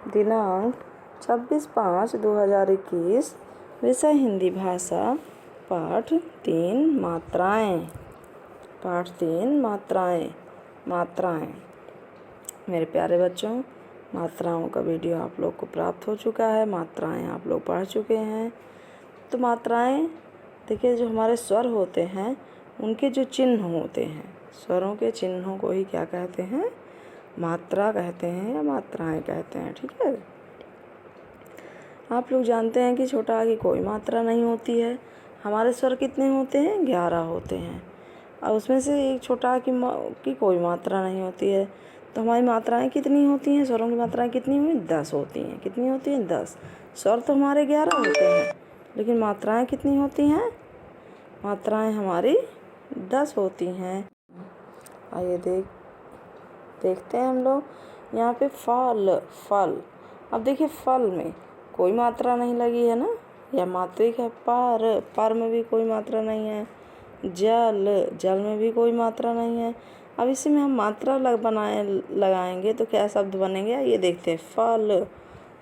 दिनांक 26/5/2021। विषय हिंदी भाषा। पाठ 3 मात्राएं। पाठ 3 मात्राएं। मात्राएं। मेरे प्यारे बच्चों, मात्राओं का वीडियो आप लोग को प्राप्त हो चुका है। मात्राएं आप लोग पढ़ चुके हैं। तो मात्राएं देखिए, जो हमारे स्वर होते हैं उनके जो चिन्ह होते हैं, स्वरों के चिन्हों को ही क्या कहते हैं? मात्रा कहते हैं या मात्राएं कहते हैं। ठीक है। आप लोग जानते हैं कि छोटा आ की कोई मात्रा नहीं होती है। हमारे स्वर कितने होते हैं? 11 होते हैं। और उसमें से एक छोटा आ की कोई मात्रा नहीं होती है। तो हमारी मात्राएं कितनी होती हैं? स्वरों की मात्राएं कितनी हुई? 10 होती हैं। कितनी होती हैं? 10। स्वर तो हमारे 11 होते हैं, लेकिन मात्राएं कितनी होती हैं? मात्राएं हमारी 10 होती हैं। आइए देखते हैं हम लोग। यहाँ पे फल। अब देखिए, फल में कोई मात्रा नहीं लगी है ना, या मात्रिक है। पर में भी कोई मात्रा नहीं है। जल में भी कोई मात्रा नहीं है। अब इसी में हम मात्रा लगाएंगे तो क्या शब्द बनेंगे? ये देखते हैं।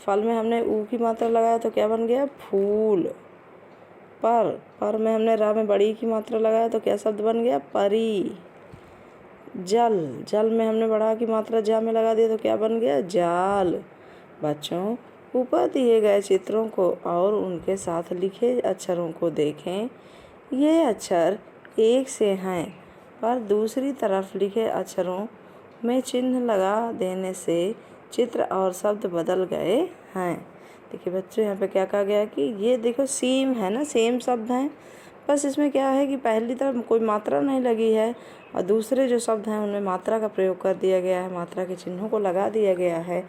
फल में हमने ऊ की मात्रा लगाया तो क्या बन गया? फूल। पर में हमने रा में बड़ी की मात्रा लगाया तो क्या शब्द बन गया? परी। जल में हमने बड़ा की मात्रा जा में लगा दिया तो क्या बन गया? जाल। बच्चों, ऊपर दिए गए चित्रों को और उनके साथ लिखे अक्षरों को देखें। ये अक्षर एक से हैं, पर दूसरी तरफ लिखे अक्षरों में चिन्ह लगा देने से चित्र और शब्द बदल गए हैं। देखिए बच्चों, यहाँ पे क्या कहा गया कि ये देखो सेम है ना, सेम शब्द हैं। बस इसमें क्या है कि पहली तरफ कोई मात्रा नहीं लगी है और दूसरे जो शब्द हैं उनमें मात्रा का प्रयोग कर दिया गया है। मात्रा के चिन्हों को लगा दिया गया है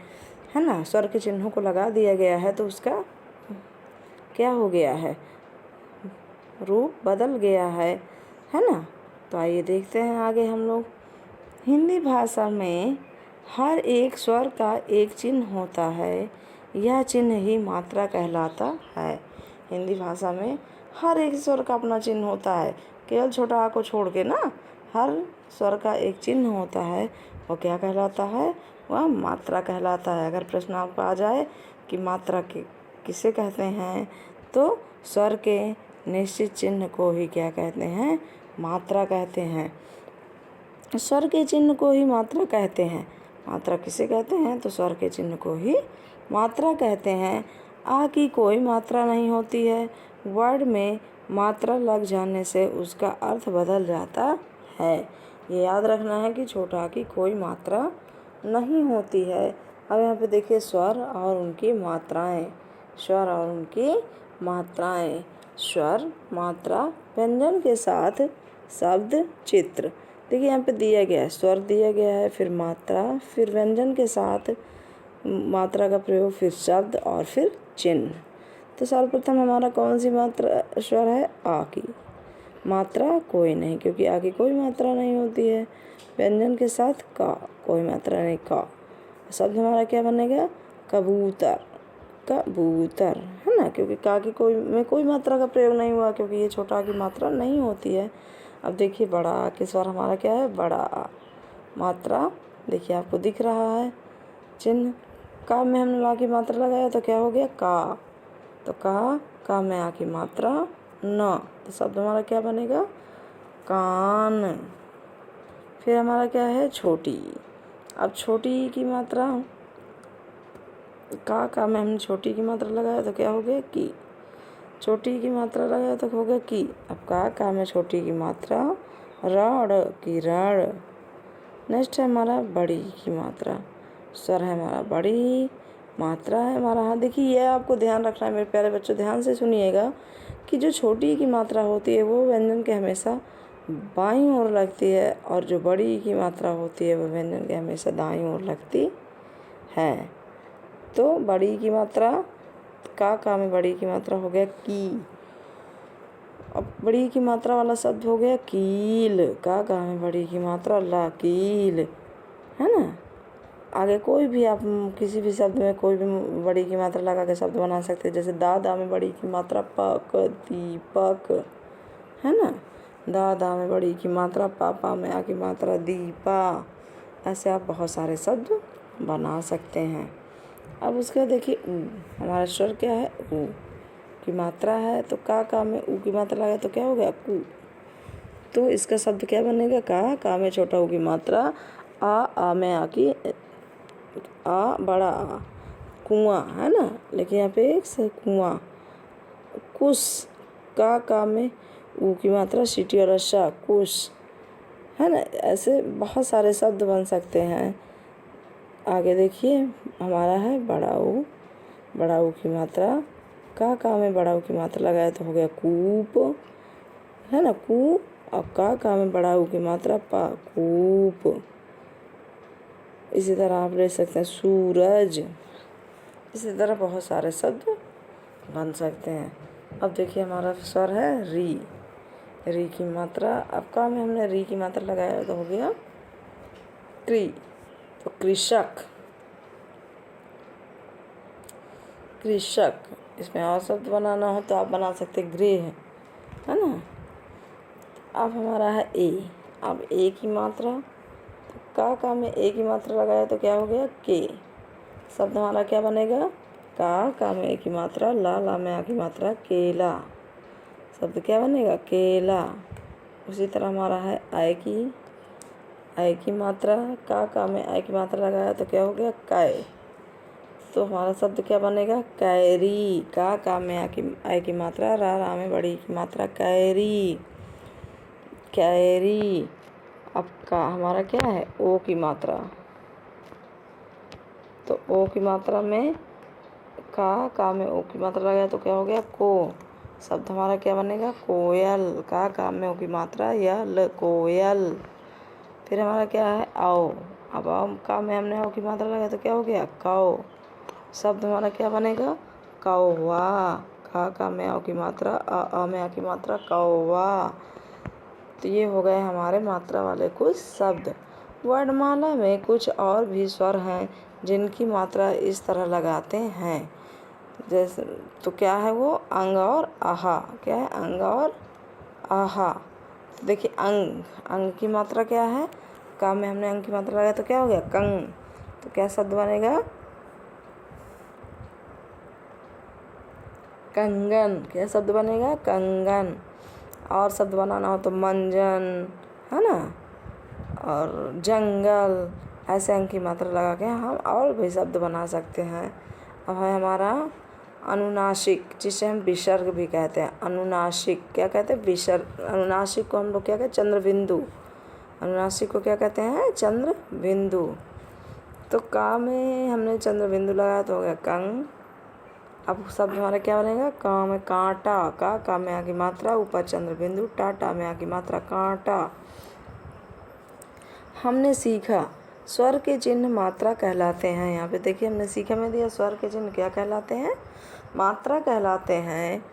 ना, स्वर के चिन्हों को लगा दिया गया है। तो उसका क्या हो गया है? रूप बदल गया है ना। तो आइए देखते हैं आगे हम लोग। हिंदी भाषा में हर एक स्वर का एक चिन्ह होता है। यह चिन्ह ही मात्रा कहलाता है। हिंदी भाषा में हर एक स्वर का अपना चिन्ह होता है। केवल छोटा आ को छोड़ के ना, हर स्वर का एक चिन्ह होता है। वो क्या कहलाता है? वह मात्रा कहलाता है। अगर प्रश्न आपको आ जाए कि मात्रा किसे कहते हैं, तो स्वर के निश्चित चिन्ह को ही क्या कहते हैं? मात्रा कहते हैं। स्वर के चिन्ह को ही मात्रा कहते हैं। मात्रा किसे कहते हैं? तो स्वर के चिन्ह को ही मात्रा कहते हैं। आ की कोई मात्रा नहीं होती है। वर्ड में मात्रा लग जाने से उसका अर्थ बदल जाता है। ये याद रखना है कि छोटा आ की कोई मात्रा नहीं होती है। अब यहाँ पे देखिए स्वर और उनकी मात्राएं। स्वर और उनकी मात्राएं। स्वर, मात्रा, व्यंजन के साथ शब्द, चित्र। देखिए यहाँ पे दिया गया है, स्वर दिया गया है, फिर मात्रा, फिर व्यंजन के साथ मात्रा का प्रयोग, फिर शब्द और फिर चिन्ह। तो सर्वप्रथम हमारा कौन सी मात्रा स्वर है? आ की। मात्रा कोई नहीं, क्योंकि आ की कोई मात्रा नहीं होती है। व्यंजन के साथ का, कोई मात्रा नहीं, का। शब्द हमारा क्या बनेगा? कबूतर। कबूतर, है ना, क्योंकि का की कोई मात्रा का प्रयोग नहीं हुआ, क्योंकि ये छोटा आ की मात्रा नहीं होती है। अब देखिए बड़ा आ के स्वर हमारा क्या है? बड़ा आ। मात्रा देखिए आपको दिख रहा है चिन्ह। का में हमने ला की मात्रा लगाया तो क्या हो गया? का। तो का में आ की मात्रा न, तो शब्द हमारा क्या बनेगा? कान। फिर हमारा क्या है? छोटी। अब छोटी की मात्रा, का में हमने छोटी की मात्रा लगाया तो क्या हो गया? की। छोटी की मात्रा लगाया तो हो गया की। अब का में छोटी की मात्रा रण, की रण। नेक्स्ट है हमारा बड़ी की मात्रा। स्वर है हमारा बड़ी, मात्रा है हमारा। हाँ देखिए, ये आपको ध्यान रखना है मेरे प्यारे बच्चों, ध्यान से सुनिएगा कि जो छोटी की मात्रा होती है वो व्यंजन के हमेशा बाईं ओर लगती है, और जो बड़ी की मात्रा होती है वो व्यंजन के हमेशा दाईं ओर लगती है। तो बड़ी की मात्रा, का में बड़ी की मात्रा हो गया की। अब बड़ी की मात्रा वाला शब्द हो गया कील। का में बड़ी की मात्रा ला, कील, है ना। आगे कोई भी आप किसी भी शब्द में कोई भी बड़ी की मात्रा लगा के शब्द बना सकते हैं। जैसे दादा में बड़ी की मात्रा पक, दीपक, है ना। दा में बड़ी की मात्रा, पा में आ की मात्रा, दीपा। ऐसे आप बहुत सारे शब्द बना सकते हैं। अब उसका देखिए ऊ, हमारा स्वर क्या है, ऊ की मात्रा है, तो का में ऊ की मात्रा लगा तो क्या हो गया, कू। तो इसका शब्द क्या बनेगा, का में छोटा ऊ की मात्रा, आ में आ की, आ बड़ा आ, कुआं, है ना। लेकिन यहाँ पे एक से कुआं। कुश, का में ऊ की मात्रा, सीटी और रस्सा, कुश, है ना। ऐसे बहुत सारे शब्द बन सकते हैं। आगे देखिए हमारा है बड़ा ऊ की मात्रा, का में बड़ा ऊ की मात्रा लगाए तो हो गया कूप, है ना, कू। और का में बड़ा ऊ की मात्रा, पा, कूप। इसी तरह आप ले सकते हैं सूरज। इसी तरह बहुत सारे शब्द बन सकते हैं। अब देखिए हमारा स्वर है री की मात्रा। अब का में हमने री की मात्रा लगाया तो हो गया क्री, तो कृषक। इसमें और शब्द बनाना हो तो आप बना सकते गृह, है ना। अब हमारा है ए। अब ए की मात्रा, तो का में ए की मात्रा लगाया तो क्या हो गया, के। शब्द हमारा क्या बनेगा, का में ए की मात्रा, ला में आ की मात्रा, केला। शब्द क्या बनेगा, केला। उसी तरह हमारा है आय की मात्रा, का में आय की मात्रा लगाया तो क्या हो गया, कै। तो हमारा शब्द क्या बनेगा, कैरी। का में आय की मात्रा, रा में बड़ी की मात्रा, कैरी। अब का हमारा क्या है, ओ की मात्रा। तो ओ की मात्रा में का में ओ की मात्रा लगाया तो क्या हो गया, को। शब्द हमारा क्या बनेगा, कोयल। का में ओ की मात्रा, यल, कोयल। फिर हमारा क्या है, आओ। अब आओ का में हमने आओ की मात्रा लगाया तो क्या हो गया, कौ। शब्द हमारा क्या बनेगा, कौवा। का में आओ की मात्रा, आ में आ की मात्रा, कौवा। तो ये हो गए हमारे मात्रा वाले कुछ शब्द। वर्णमाला में कुछ और भी स्वर हैं जिनकी मात्रा इस तरह लगाते हैं। जैसे तो क्या है वो, अंग और आहा। क्या है, अंग और आहा। तो देखिए अंग की मात्रा क्या है, का में हमने अंग की मात्रा लगाया तो क्या हो गया, कंग। तो क्या शब्द बनेगा, कंगन। क्या शब्द बनेगा, कंगन। और शब्द बनाना हो तो मंजन, है ना, और जंगल। ऐसे अंग की मात्रा लगा के हम और भी शब्द बना सकते हैं। अब है हमारा अनुनासिक, जिसे हम विसर्ग भी कहते हैं। अनुनासिक क्या कहते हैं, विसर्ग। अनुनासिक को हम लोग क्या कहते हैं, चंद्रबिंदु। अनुनासिक को क्या कहते हैं, चंद्रबिंदु। तो का में हमने चंद्रबिंदु लगाया तो हो गया कंग। अब शब्द हमारा क्या बनेगा, का में कांटा। का में आ की मात्रा, ऊपर चंद्रबिंदु, टाटा में आ की मात्रा, कांटा। हमने सीखा स्वर के चिन्ह मात्रा कहलाते हैं। यहाँ पे देखिए हमने सीखा में दिया, स्वर के चिन्ह क्या कहलाते हैं, मात्रा कहलाते हैं।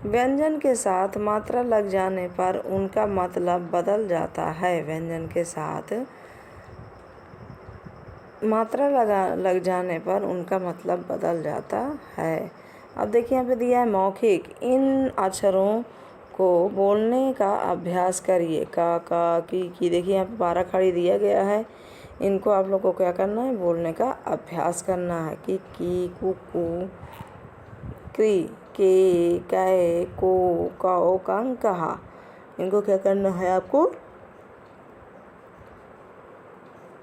व्यंजन के साथ मात्रा लग जाने पर उनका मतलब बदल जाता है। व्यंजन के साथ मात्रा लग जाने पर उनका मतलब बदल जाता है। अब देखिए यहाँ पे दिया है मौखिक। इन अक्षरों को बोलने का अभ्यास करिए। का की देखिए यहाँ पे 12 खड़ी दिया गया है। इनको आप लोग को क्या करना है, बोलने का अभ्यास करना है। कि, कु, क्री, के, कै, को, कौ, कं, कहा। इनको क्या करना है, आपको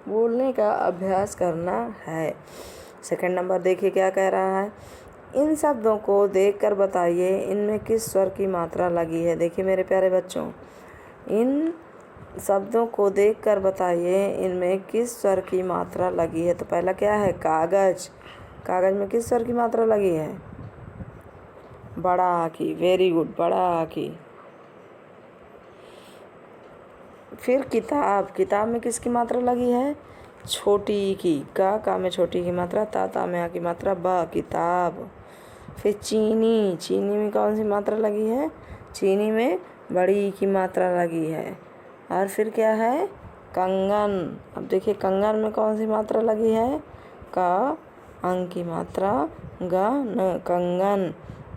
बोलने का अभ्यास करना है। सेकंड नंबर देखिए क्या कह रहा है, इन शब्दों को देखकर बताइए इनमें किस स्वर की मात्रा लगी है। देखिए मेरे प्यारे बच्चों, इन शब्दों को देखकर बताइए इनमें किस स्वर की मात्रा लगी है। तो पहला क्या है, कागज। कागज में किस स्वर की मात्रा लगी है, बड़ा आ की। वेरी गुड, बड़ा आ की। फिर किताब। किताब में किसकी मात्रा लगी है, छोटी की। का में छोटी की मात्रा, ता में आ की मात्रा, बा, किताब। फिर चीनी। चीनी में कौन सी मात्रा लगी है, चीनी में बड़ी की मात्रा लगी है। और फिर क्या है, कंगन। अब देखिए कंगन में कौन सी मात्रा लगी है, का, अंग की मात्रा, ग, न, कंगन।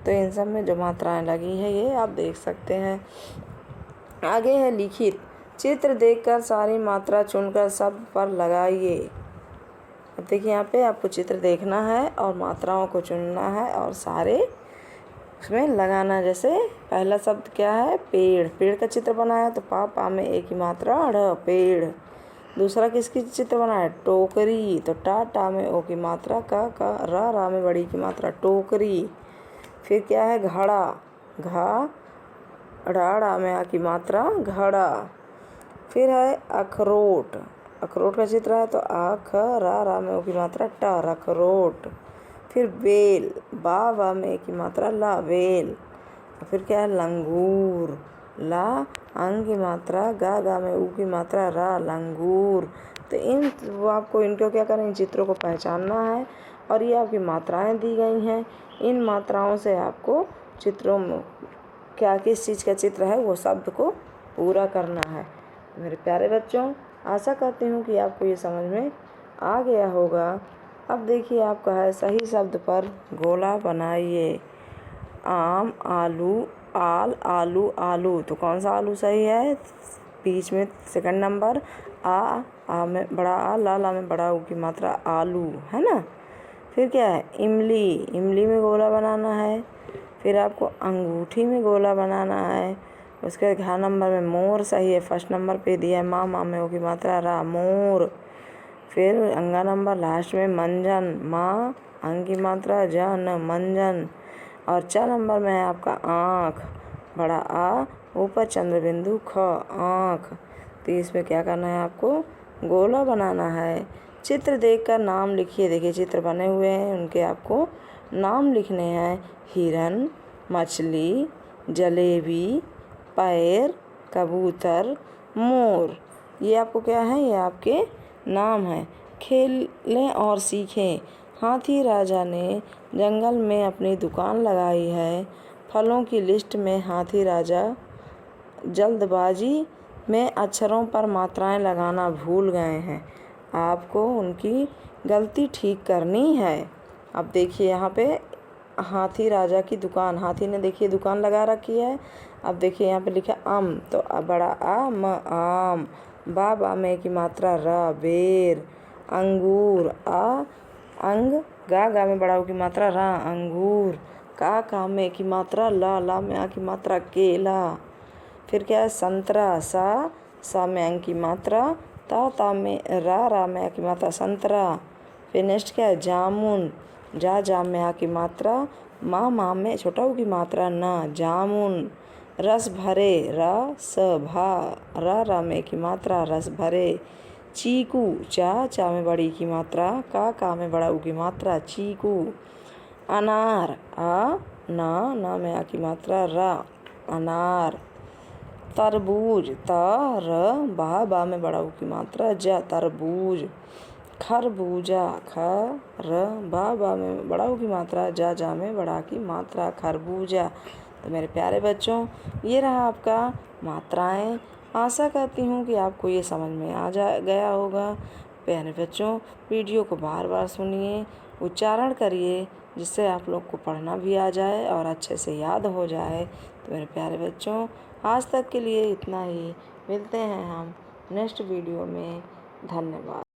तो इन सब में जो मात्राएं लगी है ये आप देख सकते हैं। आगे है लिखित। चित्र देखकर सारी मात्रा चुनकर शब्द पर लगाइए। अब देखिए यहाँ पे आपको चित्र देखना है और मात्राओं को चुनना है और सारे उसमें लगाना। जैसे पहला शब्द क्या है, पेड़। पेड़ का चित्र बनाया तो पा में एक ही मात्रा ड़, पेड़। दूसरा किसकी चित्र बनाया, टोकरी, तो टा में ओ की मात्रा का रा में बड़ी की मात्रा टोकरी। फिर क्या है, घड़ा। घा ड़ा में आ की मात्रा घड़ा। फिर है अखरोट। अखरोट का चित्र है तो आख रा में ओ की मात्रा टा, अखरोट। फिर बेल, बा में एक की मात्रा ला, बेल। फिर क्या है, लंगूर। ला अंग की मात्रा गा में ऊ की मात्रा रा, लंगूर। तो आपको इनको क्या करना है, चित्रों को पहचानना है और ये आपकी मात्राएं दी गई हैं। इन मात्राओं से आपको चित्रों में क्या किस चीज़ का चित्र है वो शब्द को पूरा करना है। मेरे प्यारे बच्चों, आशा करती हूँ कि आपको ये समझ में आ गया होगा। अब देखिए आपका है सही शब्द पर गोला बनाइए। आम, आलू, आलू, आलू। तो कौन सा आलू सही है, बीच में सेकंड नंबर आ में बड़ा आ, ला में बड़ा ऊ की मात्रा आलू, है ना। फिर क्या है, इमली। इमली में गोला बनाना है। फिर आपको अंगूठी में गोला बनाना है। उसके घा नंबर में मोर सही है, फर्स्ट नंबर पे दिया है माँ में ओ की मात्रा रा, मोर। फिर अंगा नंबर लास्ट में मंजन, माँ अंग की मात्रा जन, मंजन। और 4 नंबर में है आपका आँख, बड़ा आ, ऊपर चंद्र बिंदु ख, आँख। तो इसमें क्या करना है, आपको गोला बनाना है। चित्र देखकर नाम लिखिए। देखिए चित्र बने हुए हैं, उनके आपको नाम लिखने हैं। हिरन, मछली, जलेबी, पैर, कबूतर, मोर। ये आपको क्या है, ये आपके नाम हैं। खेलें और सीखें। हाथी राजा ने जंगल में अपनी दुकान लगाई है। फलों की लिस्ट में हाथी राजा जल्दबाजी में अक्षरों पर मात्राएं लगाना भूल गए हैं। आपको उनकी गलती ठीक करनी है। अब देखिए यहाँ पे हाथी राजा की दुकान, हाथी ने देखिए दुकान लगा रखी है। अब देखिए यहाँ पे लिखा आम, तो बड़ा आ म, आम। बा में की मात्रा रा, बेर। अंगूर, आ अंग, गा में बड़ा ऊ की मात्रा रा, अंगूर। का में की मात्रा ला में आ की मात्रा केला। फिर क्या है, संतरा। सा में अंग की मात्रा, ता में रा में आ की मात्रा संतरा। फिर नेक्स्ट क्या है, जामुन। जा में आ की मात्रा, माँ में छोटा ऊ की मात्रा ना, जामुन। रस भरे, स भा, रा में की मात्रा रस भरे। चीकू, चा में बड़ी की मात्रा, का में बड़ा ऊ की मात्रा, चीकू। अनार, आ ना में आ की मात्रा रा, अनार। तरबूज, बा में बड़ा ऊ की मात्रा जा, तरबूज। खरबूजा, बा में बड़ा ऊ की मात्रा जा में बड़ा की मात्रा, खरबूजा। तो मेरे प्यारे बच्चों, ये रहा आपका मात्राएं। आशा करती हूँ कि आपको ये समझ में आ गया होगा। प्यारे बच्चों, वीडियो को बार बार सुनिए, उच्चारण करिए, जिससे आप लोग को पढ़ना भी आ जाए और अच्छे से याद हो जाए। तो मेरे प्यारे बच्चों, आज तक के लिए इतना ही। मिलते हैं हम नेक्स्ट वीडियो में। धन्यवाद।